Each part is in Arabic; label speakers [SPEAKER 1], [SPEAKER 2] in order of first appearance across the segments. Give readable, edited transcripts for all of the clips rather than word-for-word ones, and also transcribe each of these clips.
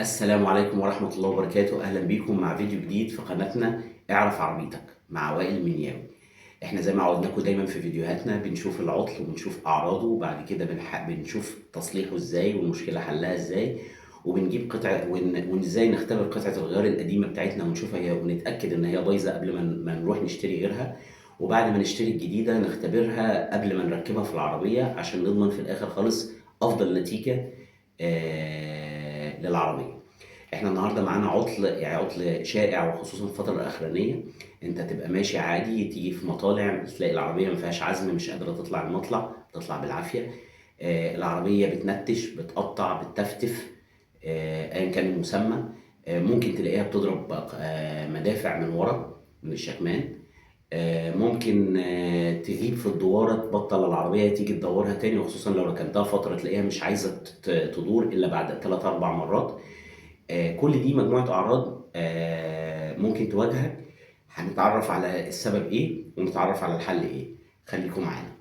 [SPEAKER 1] السلام عليكم ورحمة الله وبركاته. أهلا بيكم مع فيديو جديد في قناتنا اعرف عربيتك مع وائل المنياوي. احنا زي ما عودناكم دايما في فيديوهاتنا بنشوف العطل وبنشوف أعراضه، وبعد كده بنشوف تصليحه ازاي والمشكلة حلها ازاي، وبنجيب قطع وازاي نختبر قطعة الغيار القديمة بتاعتنا ونشوفها هي ونتأكد ان هي بايظة قبل ما نروح نشتري غيرها، وبعد ما نشتري الجديدة نختبرها قبل ما نركبها في العربية عشان نضمن في الآخر خالص أفضل نتيجة للعربية. احنا النهارده معانا عطل شائع وخصوصا في الفتره الاخرانيه. انت تبقى ماشي عادي تيجي في مطالع تلاقي العربيه ما فيهاش عزم، مش قادره تطلع المطلع، تطلع بالعافيه. العربيه بتنتش، بتقطع، بتتفتف، ايا كان المسمى. ممكن تلاقيها بتضرب مدافع من ورا من الشكمان. ممكن تغيب في الدواره، تبطل العربيه تيجي تدورها تاني، وخصوصا لو ركنتها فتره تلاقيها مش عايزه تدور الا بعد 3 4 مرات. كل دي مجموعة أعراض ممكن تواجهك. هنتعرف على السبب إيه ونتعرف على الحل إيه. خليكم معانا.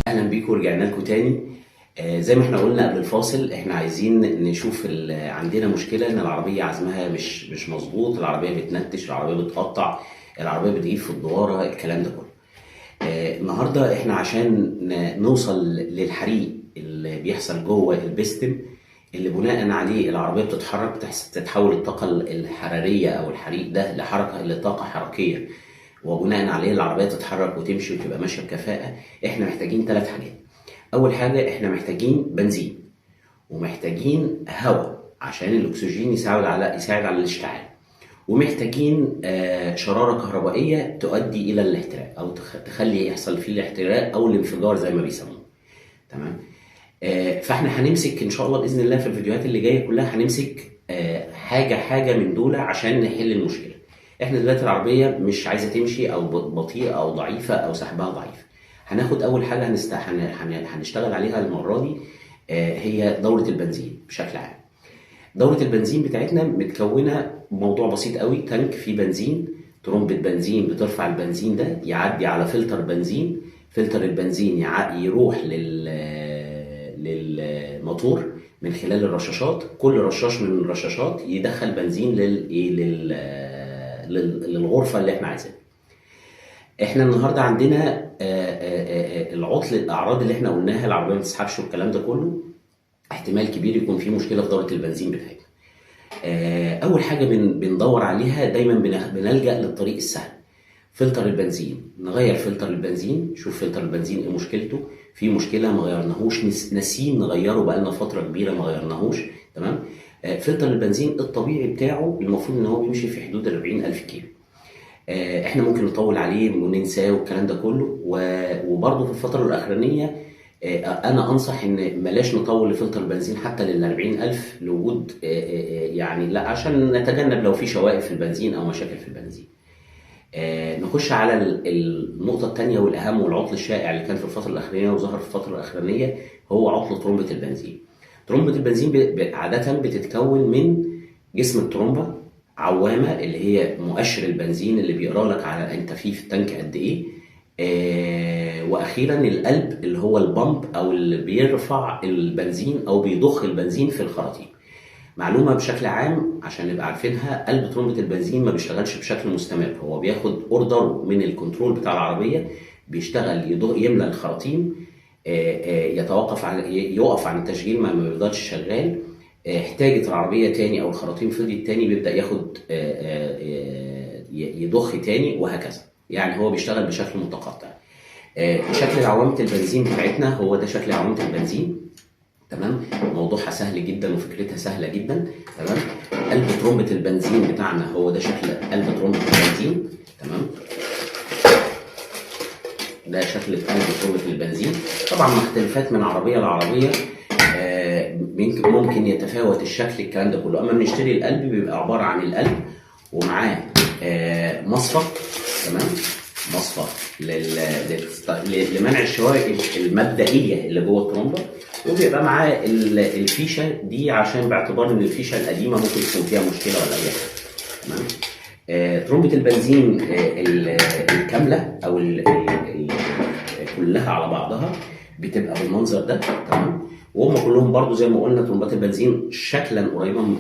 [SPEAKER 1] أهلا بيكم، ورجعنا لكم تاني. زي ما احنا قلنا قبل الفاصل، احنا عايزين نشوف عندنا مشكلة ان العربية عزمها مش مظبوط، العربية بتنتش، العربية بتقطع، العربية بتغيب في الدوارة، الكلام ده كله. النهارده احنا عشان نوصل للحريق اللي بيحصل جوه البستم اللي بناء عليه العربيه بتتحرك، تتحول الطاقه الحراريه او الحريق ده لطاقه حركيه، وبناء عليه العربيه تتحرك وتمشي وتبقى ماشيه بكفاءه. احنا محتاجين 3 حاجات. اول حاجه احنا محتاجين بنزين، ومحتاجين هواء عشان الاكسجين يساعد على الاشتعال، ومحتاجين شرارة كهربائية تؤدي إلى الاحتراق أو تخلي يحصل فيه الاحتراق أو الانفجار زي ما بيسموه. تمام. فاحنا هنمسك إن شاء الله بإذن الله في الفيديوهات اللي جاية كلها هنمسك حاجة من دول عشان نحل المشكلة. احنا دلوقتي العربية مش عايزة تمشي أو بطيئة أو ضعيفة أو سحبها ضعيف. هناخد أول حاجة هنشتغل عليها المرة دي هي دورة البنزين بشكل عام. دورة البنزين بتاعتنا متكونة موضوع بسيط قوي. تانك فيه بنزين، ترمبة بنزين بترفع البنزين ده يعدي على فلتر بنزين، فلتر البنزين يروح للموتور من خلال الرشاشات. كل رشاش من الرشاشات يدخل بنزين للغرفة اللي احنا عايزينها. احنا النهارده عندنا العطل، الاعراض اللي احنا قلناها، العربيه ما تسحبش والكلام ده كله، احتمال كبير يكون في مشكله في دوره البنزين بتاعتنا. اول حاجه بندور عليها دايما بنلجا للطريق السهل، فلتر البنزين. نغير فلتر البنزين، شوف فلتر البنزين ايه مشكلته، في مشكله ما غيرناهوش، ناسيين نغيره بقالنا فتره كبيره ما غيرناهوش. تمام. فلتر البنزين الطبيعي بتاعه المفروض ان هو بيمشي في حدود 40,000 كيلو. احنا ممكن نطول عليه وننساه والكلام ده كله، وبرضه في الفتره الاخرانيه انا انصح ان بلاش نطول لفلتر البنزين حتى لل 40,000 لوجود يعني لا، عشان نتجنب لو في شوائب في البنزين او مشاكل في البنزين. نخش على النقطه الثانيه والاهم والعطل الشائع اللي كان في الفتره الاخرانيه وظهر في الفتره الاخرانيه، هو عطل ترمبه البنزين. ترمبه البنزين عاده بتتكون من جسم الترمبه، عوامه اللي هي مؤشر البنزين اللي بيقرا لك على انت في التانك قد ايه، واخيرا القلب اللي هو البامب او اللي بيرفع البنزين او بيضخ البنزين في الخراطيم. معلومه بشكل عام عشان نبقى عارفينها، قلب ترمبه البنزين ما بيشتغلش بشكل مستمر، هو بياخد اوردر من الكنترول بتاع العربيه، بيشتغل يملى الخراطيم، يقف عن التشغيل ما بيفضلش شغال. احتاجت العربيه تاني او الخراطيم فضيت تاني بيبدا ياخد يضخ تاني، وهكذا. يعني هو بيشتغل بشكل متقطع. شكل عوامة البنزين بتاعتنا هو ده شكل عوامة البنزين. تمام. موضوعها سهل جدا وفكرتها سهلة جدا. تمام. قلب ترمبة البنزين بتاعنا هو ده شكل قلب ترمبة البنزين. تمام. ده شكل قلب ترمبة البنزين. طبعا مع اختلافات من عربية لعربية ممكن يتفاوت الشكل، الكلام ده كله. اما بنشتري القلب بيبقى عبارة عن القلب ومعاه مصفى. تمام. مصفى لمنع الشوائب المبدئيه اللي جوه الترومبه، وبيبقى معاه الفيشه دي عشان باعتبار ان الفيشه القديمه ممكن تكون فيها مشكله ولا اي حاجه. تمام. ترمبة البنزين الكاملة أو كلها على بعضها بتبقى بالمنظر ده، تمام. وهم كلهم برضو زي ما قلنا ترمبات البنزين شكلا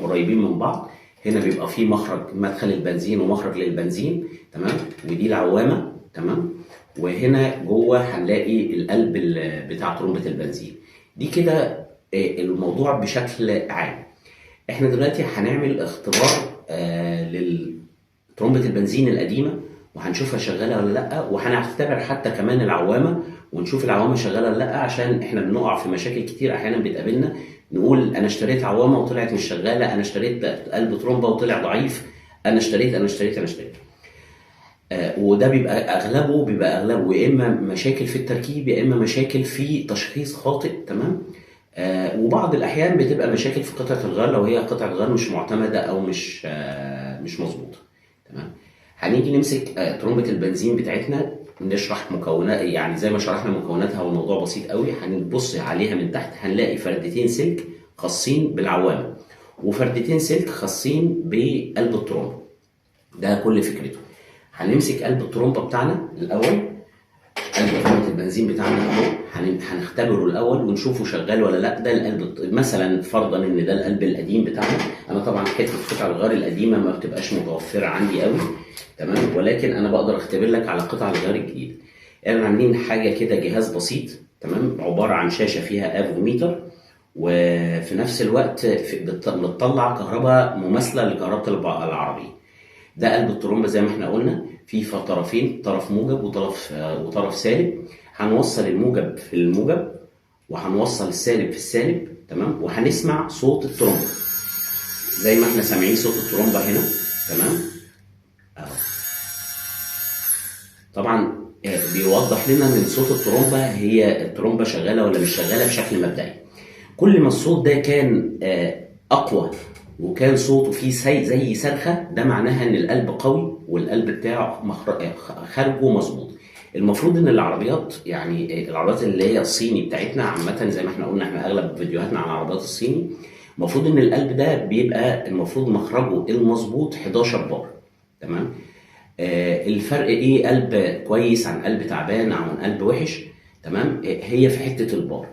[SPEAKER 1] قريبين من بعض. هنا بيبقى فيه مخرج مدخل البنزين ومخرج للبنزين، تمام. ودي العوامة، تمام. وهنا جوه هنلاقي القلب بتاع ترمبة البنزين دي كده. الموضوع بشكل عام. احنا دلوقتي هنعمل اختبار لترمبة البنزين القديمة وهنشوفها شغالة ولا لا، وهنختبر حتى كمان العوامة ونشوف العوامة شغالة ولا لا، عشان احنا بنقع في مشاكل كتير احيانا بتقابلنا. نقول انا اشتريت عوامة وطلعت مش شغالة، انا اشتريت قلب ترمبة وطلع ضعيف، انا اشتريت. وده بيبقى اغلبه يا اما مشاكل في التركيب يا اما مشاكل في تشخيص خاطئ، تمام. وبعض الاحيان بتبقى مشاكل في قطعه الغيار لو هي قطعه غيار مش معتمده او مش مظبوطه، تمام. هنيجي نمسك ترمبه البنزين بتاعتنا، نشرح مكونات، يعني زي ما شرحنا مكوناتها والموضوع بسيط قوي. هنبص عليها من تحت هنلاقي فردتين سلك خاصين بالعوامه وفردتين سلك خاصين بقلب الترمبه. ده كل فكرته. هنمسك قلب الترمبه بتاعنا الاول، قلب ترمبه البنزين بتاعنا اهو، هنختبره الاول ونشوفه شغال ولا لا. ده القلب مثلا، فرضا ان ده القلب القديم بتاعنا. انا طبعا حته قطع الغيار القديمه ما بتبقاش متوفره عندي قوي، تمام، ولكن انا بقدر اختبر لك على قطع الغيار الجديده. احنا عاملين حاجه كده، جهاز بسيط، تمام، عباره عن شاشه فيها افوميتر، وفي نفس الوقت بتطلع كهرباء مماثله لكهرباء العربيه. ده قلب الترومبه زي ما احنا قلنا، في طرفين، طرف موجب وطرف سالب. هنوصل الموجب في الموجب وهنوصل السالب في السالب، تمام. وهنسمع صوت الترومبه زي ما احنا سامعين صوت الترومبه هنا، تمام اهو. طبعا بيوضح لنا من صوت الترومبه هي الترومبه شغاله ولا مش شغاله بشكل مبدئي. كل ما الصوت ده كان اقوى وكان صوته فيه زي صرخه، ده معناها ان القلب قوي والقلب بتاعه خارجه مظبوط. المفروض ان العربيات، يعني العربيات اللي هي الصيني بتاعتنا عامه، زي ما احنا قلنا، احنا اغلب فيديوهاتنا عن العربيات الصيني، المفروض ان القلب ده بيبقى المفروض مخرجه المظبوط 11 بار، تمام. الفرق ايه؟ قلب كويس عن قلب تعبان او عن قلب وحش، تمام. هي في حته البار.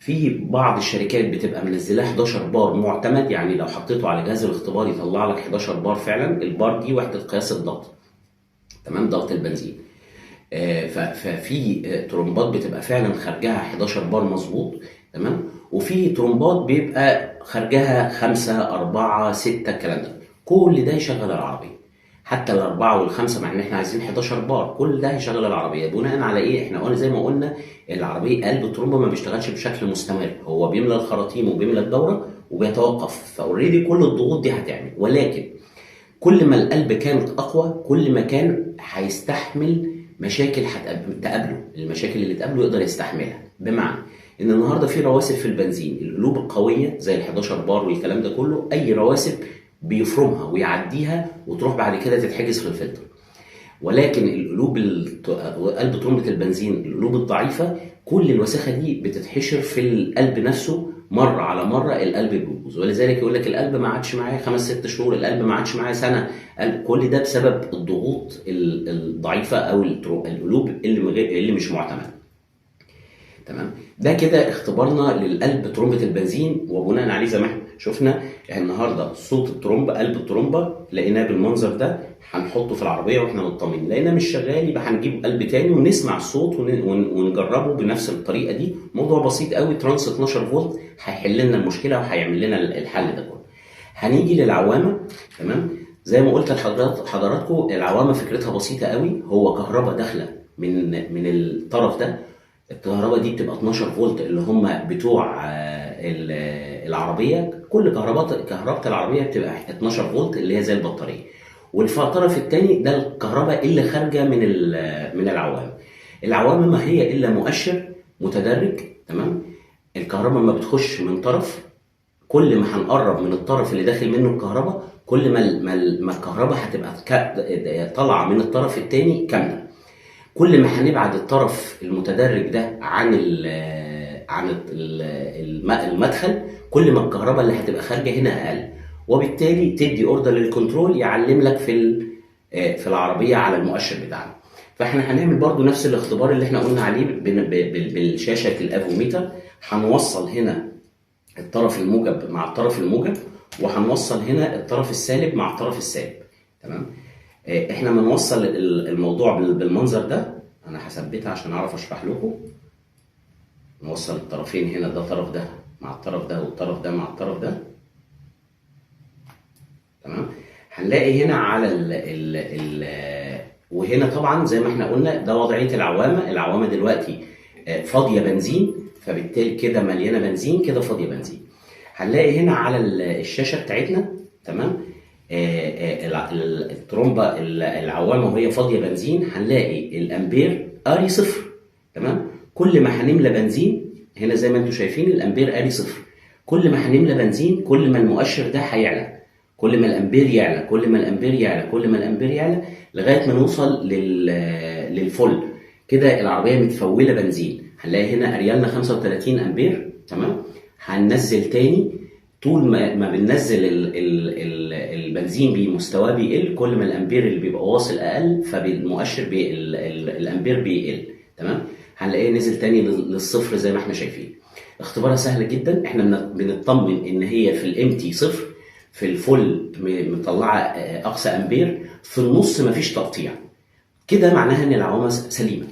[SPEAKER 1] في بعض الشركات بتبقى منزلاه 11 بار معتمد، يعني لو حطيته على جهاز الاختبار يطلع لك 11 بار فعلا. البار دي وحده قياس الضغط، تمام، ضغط البنزين. ففي ترومبات بتبقى فعلا خارجها 11 بار مظبوط، تمام. وفي ترومبات بيبقى خارجها 5 4 6 الكلام ده. كل ده يشغل العربيه، حتى الاربعه والخمسه، مع ان احنا عايزين 11 بار. كل ده هيشغل العربيه بناء على ايه؟ احنا قلنا زي ما قلنا العربيه قلب الترومبه ما بيشتغلش بشكل مستمر، هو بيملى الخراطيم وبيملى الدوره وبيتوقف، فاوريدي كل الضغوط دي هتعمل. ولكن كل ما القلب كانت اقوى كل ما كان هيستحمل مشاكل تقابله، المشاكل اللي تقابله يقدر يستحملها. بمعنى ان النهارده في رواسب في البنزين، القلوب القويه زي ال 11 بار والكلام ده كله، اي رواسب بيفرمها ويعديها وتروح بعد كده تتحجز في الفلتر. ولكن القلوب قلب ترمبة البنزين، القلوب الضعيفة، كل الوساخة دي بتتحشر في القلب نفسه، مرة على مرة القلب بيبوظ. ولذلك يقول لك القلب ما عادش معايا 5 6 شهور، القلب ما عادش معايا سنة. كل ده بسبب الضغوط الضعيفة أو القلوب اللي مش معتمدة، تمام. ده كده اختبارنا للقلب ترمبة البنزين، وبناء عليه زي ما احنا شفنا النهارده صوت الترومبه، قلب الترومبه لقيناه بالمنظر ده. هنحطه في العربيه واحنا مطمنين. لقيناه مش شغال يبقى هنجيب قلب تاني ونسمع الصوت ونجربه بنفس الطريقه دي. موضوع بسيط قوي، ترانس 12 فولت هيحل لنا المشكله وهيعمل لنا الحل ده كله. هنيجي للعوامه، تمام. زي ما قلت لحضراتكم العوامه فكرتها بسيطه قوي. هو كهرباء داخله من الطرف ده. الكهرباء دي بتبقى 12 فولت اللي هم بتوع العربيه. كل كهرباء العربيه بتبقى 12 فولت اللي هي زي البطاريه. والطرف الثاني ده الكهرباء اللي خارجه من العوامه. العوامه ما هي الا مؤشر متدرج، تمام. الكهرباء ما بتخش من طرف، كل ما هنقرب من الطرف اللي داخل منه الكهرباء كل ما الكهرباء هتبقى طالعه من الطرف الثاني كامله. كل ما هنبعد الطرف المتدرج ده عن المدخل كل ما الكهرباء اللي هتبقى خارجه هنا اقل، وبالتالي تدي اوردر للكنترول يعلم لك في في العربيه على المؤشر بتاعنا. فاحنا هنعمل برضو نفس الاختبار اللي احنا قلنا عليه بالشاشه الافوميتر. هنوصل هنا الطرف الموجب مع الطرف الموجب، وهنوصل هنا الطرف السالب مع الطرف السالب. تمام. احنا بنوصل الموضوع بالمنظر ده. انا هثبتها عشان اعرف اشرح لكم. نوصل الطرفين هنا، ده الطرف ده مع الطرف ده، والطرف ده مع الطرف ده. تمام. هنلاقي هنا على وهنا طبعا زي ما احنا قلنا ده وضعيه العوامه دلوقتي فاضيه بنزين، فبالتالي كده مليانه بنزين، كده فاضيه بنزين. هنلاقي هنا على الشاشه بتاعتنا، تمام، الترومبه العوامه وهي فاضيه بنزين، هنلاقي الامبير قاري صفر. تمام. كل ما هنملى بنزين هنا زي ما انتم شايفين الامبير قاري صفر. كل ما هنملى بنزين كل ما المؤشر ده هيعلى، كل ما الامبير يعلى، كل ما الامبير يعلى، كل ما الامبير يعلى، لغايه ما نوصل للفل. كده العربيه متفوله بنزين. هنلاقي هنا اريالنا 35 امبير. تمام. هننزل تاني. طول ما بننزل البنزين بمستواه بيقل، كل ما الامبير اللي بيبقى واصل اقل، فالمؤشر الامبير بيقل. تمام. هنلاقيه نزل تاني للصفر زي ما احنا شايفين. اختبارها سهل جدا. احنا بنطمن ان هي في الامتي صفر، في الفل مطلعه اقصى امبير، في النص مفيش تقطيع. كده معناها ان العوامه سليمه.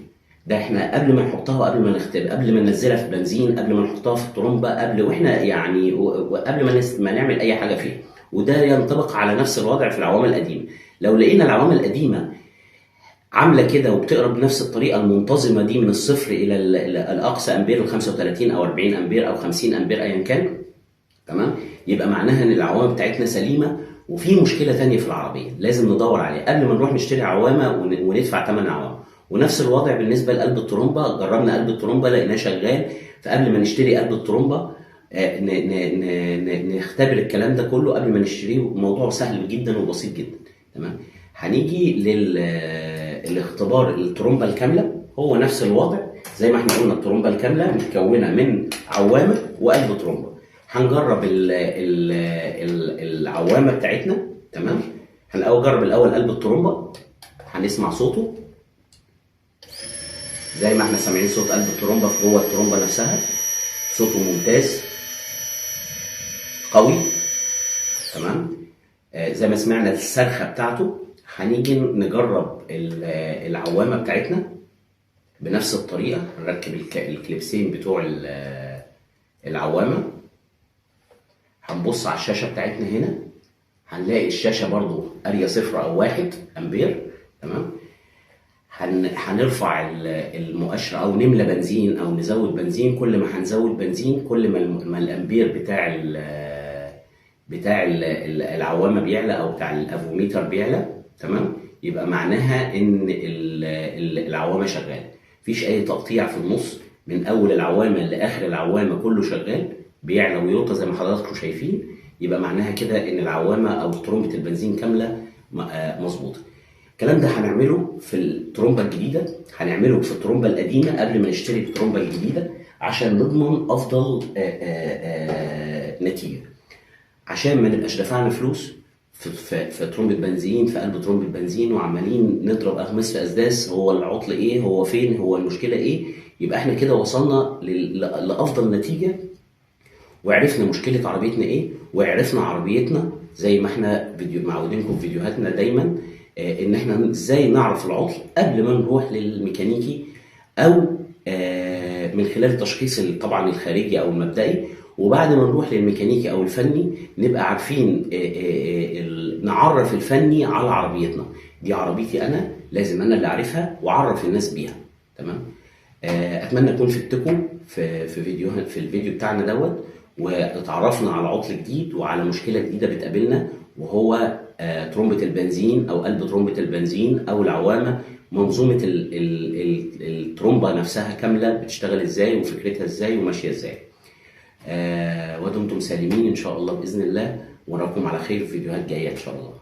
[SPEAKER 1] ده احنا قبل ما نحطها وقبل ما نختبر، قبل ما ننزلها في بنزين، قبل ما نحطها في الترومبه، واحنا يعني وقبل ما نعمل اي حاجه فيها. وده ينطبق على نفس الوضع في العوامه القديمه. لو لقينا العوامه القديمه عامله كده وبتقرب بنفس الطريقه المنتظمه دي من الصفر الى الاقصى امبير، ال 35 او 40 امبير او 50 امبير ايا كان، تمام، يبقى معناها ان العوامه بتاعتنا سليمه. وفي مشكله ثانيه في العربيه لازم ندور عليها قبل ما نروح نشتري عوامه وندفع ثمن عوامه. ونفس الوضع بالنسبه لقلب الترومبه. جربنا قلب الترومبه لقيناه شغال، فقبل ما نشتري قلب الترومبه نختبر الكلام ده كله قبل ما نشتريه. موضوع سهل جدا وبسيط جدا. تمام. هنيجي للاختبار الترومبه الكامله. هو نفس الوضع زي ما احنا قلنا. الترومبه الكامله متكونه من عوامه وقلب ترومبه. هنجرب العوامه بتاعتنا. تمام. هنجرب الاول قلب الترومبه. هنسمع صوته زي ما احنا سامعين صوت قلب الترومبه في جوه الترومبه نفسها. صوته ممتاز قوي. تمام. زي ما سمعنا الصرخه بتاعته. هنيجي نجرب العوامه بتاعتنا بنفس الطريقه. هنركب الكليبسين بتوع العوامه. هنبص على الشاشه بتاعتنا هنا. هنلاقي الشاشه برضو قاريه صفر او 1 امبير. تمام. هنرفع المؤشر او نملى بنزين او نزود بنزين. كل ما هنزود بنزين كل ما الامبير بتاع العوامه بيعلى او بتاع الافوميتر بيعلى. تمام. يبقى معناها ان العوامه شغاله، مفيش اي تقطيع في النص. من اول العوامه لاخر العوامه كله شغال، بيعلى ويوطى زي ما حضراتكم شايفين. يبقى معناها كده ان العوامه او ترومبه البنزين كامله مظبوطه. الكلام ده هنعمله في الترومبه الجديده، هنعمله في الترومبه القديمه قبل ما نشتري الترومبه الجديده عشان نضمن افضل نتيجه، عشان ما نبقاش دفعنا فلوس في ترومبه بنزين، في قلب ترومبه بنزين، وعمالين نضرب اغماس في اسداس. هو العطل ايه؟ هو فين؟ هو المشكله ايه؟ يبقى احنا كده وصلنا لافضل نتيجه، وعرفنا مشكله عربيتنا ايه، وعرفنا عربيتنا زي ما احنا معودينكم في فيديوهاتنا دايما ان احنا ازاي نعرف العطل قبل ما نروح للميكانيكي، او من خلال التشخيص طبعا الخارجي او المبدئي. وبعد ما نروح للميكانيكي او الفني نبقى عارفين نعرف الفني على عربيتنا. دي عربيتي انا، لازم انا اللي اعرفها واعرف الناس بيها. تمام. اتمنى اكون فدتكم في الفيديو بتاعنا دوت، واتعرفنا على عطل جديد وعلى مشكله جديده بتقابلنا، وهو ترومبه البنزين او قلب ترومبه البنزين او العوامه. منظومه الترومبه نفسها كامله بتشتغل ازاي وفكرتها ازاي وماشيه ازاي. ودمتم سالمين ان شاء الله باذن الله، ونراكم على خير في فيديوهات جايه ان شاء الله.